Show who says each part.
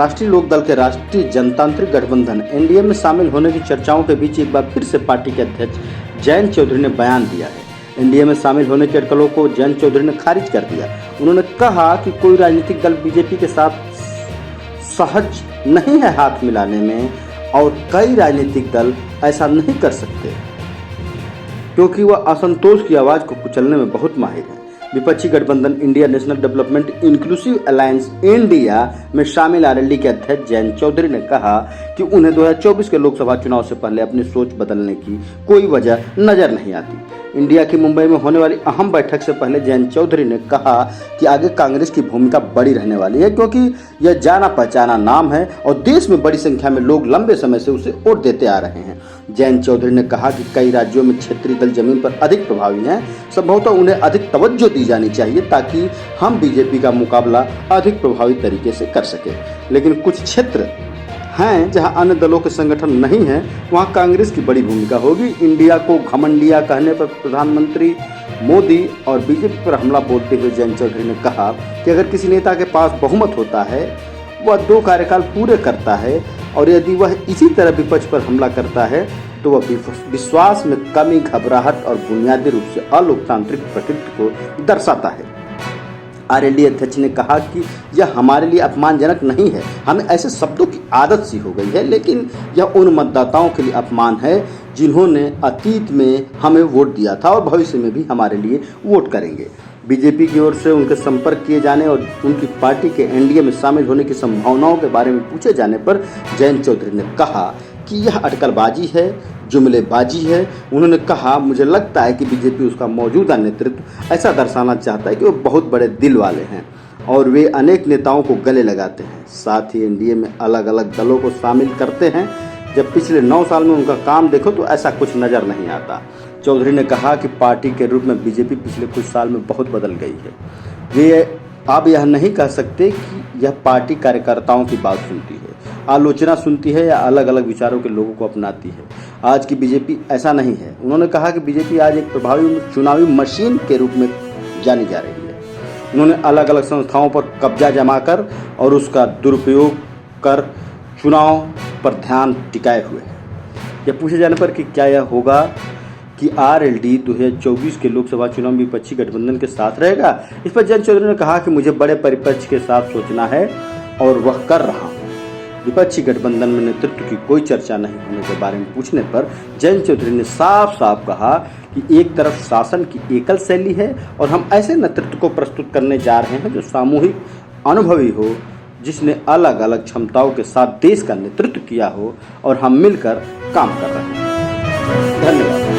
Speaker 1: राष्ट्रीय लोकदल के राष्ट्रीय जनतांत्रिक गठबंधन एनडीए में शामिल होने की चर्चाओं के बीच एक बार फिर से पार्टी के अध्यक्ष जयंत चौधरी ने बयान दिया है। एनडीए में शामिल होने की अटकलों को जयंत चौधरी ने खारिज कर दिया। उन्होंने कहा कि कोई राजनीतिक दल बीजेपी के साथ सहज नहीं है हाथ मिलाने में, और कई राजनीतिक दल ऐसा नहीं कर सकते क्योंकि वह असंतोष की आवाज को कुचलने में बहुत माहिर है। विपक्षी गठबंधन India national development inclusive alliance India में शामिल आरएलडी के अध्यक्ष जयंत चौधरी ने कहा कि उन्हें 2024 के लोकसभा चुनाव से पहले अपनी सोच बदलने की कोई वजह नजर नहीं आती। इंडिया की मुंबई में होने वाली अहम बैठक से पहले जयंत चौधरी ने कहा कि आगे कांग्रेस की भूमिका बड़ी रहने वाली है, क्योंकि यह जाना पहचाना नाम है और देश में बड़ी संख्या में लोग लंबे समय से उसे वोट देते आ रहे हैं। जयंत चौधरी ने कहा कि कई राज्यों में क्षेत्रीय दल जमीन पर अधिक प्रभावी हैं, संभवतः उन्हें अधिक तवज्जो दी जानी चाहिए ताकि हम बीजेपी का मुकाबला अधिक प्रभावी तरीके से कर सके। लेकिन कुछ क्षेत्र हैं जहां अन्य दलों के संगठन नहीं हैं, वहां कांग्रेस की बड़ी भूमिका होगी। इंडिया को घमंडिया कहने पर प्रधानमंत्री मोदी और बीजेपी पर हमला बोलते हुए जयंत चौधरी ने कहा कि अगर किसी नेता के पास बहुमत होता है, वह 2 कार्यकाल पूरे करता है, और यदि वह इसी तरह विपक्ष पर हमला करता है तो वह विश्वास में कमी, घबराहट और बुनियादी रूप से अलोकतांत्रिक प्रकृति को दर्शाता है। आरएलडी अध्यक्ष ने कहा कि यह हमारे लिए अपमानजनक नहीं है, हमें ऐसे शब्दों की आदत सी हो गई है, लेकिन यह उन मतदाताओं के लिए अपमान है जिन्होंने अतीत में हमें वोट दिया था और भविष्य में भी हमारे लिए वोट करेंगे। बीजेपी की ओर से उनके संपर्क किए जाने और उनकी पार्टी के एनडीए में शामिल होने की संभावनाओं के बारे में पूछे जाने पर जयंत चौधरी ने कहा कि यह अटकलबाजी है, जुमलेबाजी है। उन्होंने कहा, मुझे लगता है कि बीजेपी उसका मौजूदा नेतृत्व ऐसा दर्शाना चाहता है कि वो बहुत बड़े दिल वाले हैं और वे अनेक नेताओं को गले लगाते हैं, साथ ही एनडीए में अलग अलग दलों को शामिल करते हैं। जब पिछले 9 साल में उनका काम देखो तो ऐसा कुछ नजर नहीं आता। चौधरी ने कहा कि पार्टी के रूप में बीजेपी पिछले कुछ साल में बहुत बदल गई है। वे अब यह नहीं कह सकते कि यह पार्टी कार्यकर्ताओं की बात सुनती है, आलोचना सुनती है या अलग अलग विचारों के लोगों को अपनाती है। आज की बीजेपी ऐसा नहीं है। उन्होंने कहा कि बीजेपी आज एक प्रभावी चुनावी मशीन के रूप में जानी जा रही है। उन्होंने अलग अलग संस्थाओं पर कब्जा जमाकर और उसका दुरुपयोग कर चुनाव पर ध्यान टिकाए हुए है। यह पूछे जाने पर कि क्या यह होगा कि आरएलडी 2024 के लोकसभा चुनाव में विपक्षी गठबंधन के साथ रहेगा, इस पर जयंत चौधरी ने कहा कि मुझे बड़े परिप्रेक्ष्य के साथ सोचना है और वह कर रहा हूं। विपक्षी गठबंधन में नेतृत्व की कोई चर्चा नहीं होने के बारे में पूछने पर जयंत चौधरी ने साफ साफ कहा कि एक तरफ शासन की एकल शैली है और हम ऐसे नेतृत्व को प्रस्तुत करने जा रहे हैं जो सामूहिक, अनुभवी हो, जिसने अलग अलग क्षमताओं के साथ देश का नेतृत्व किया हो, और हम मिलकर काम कर रहे हैं। धन्यवाद।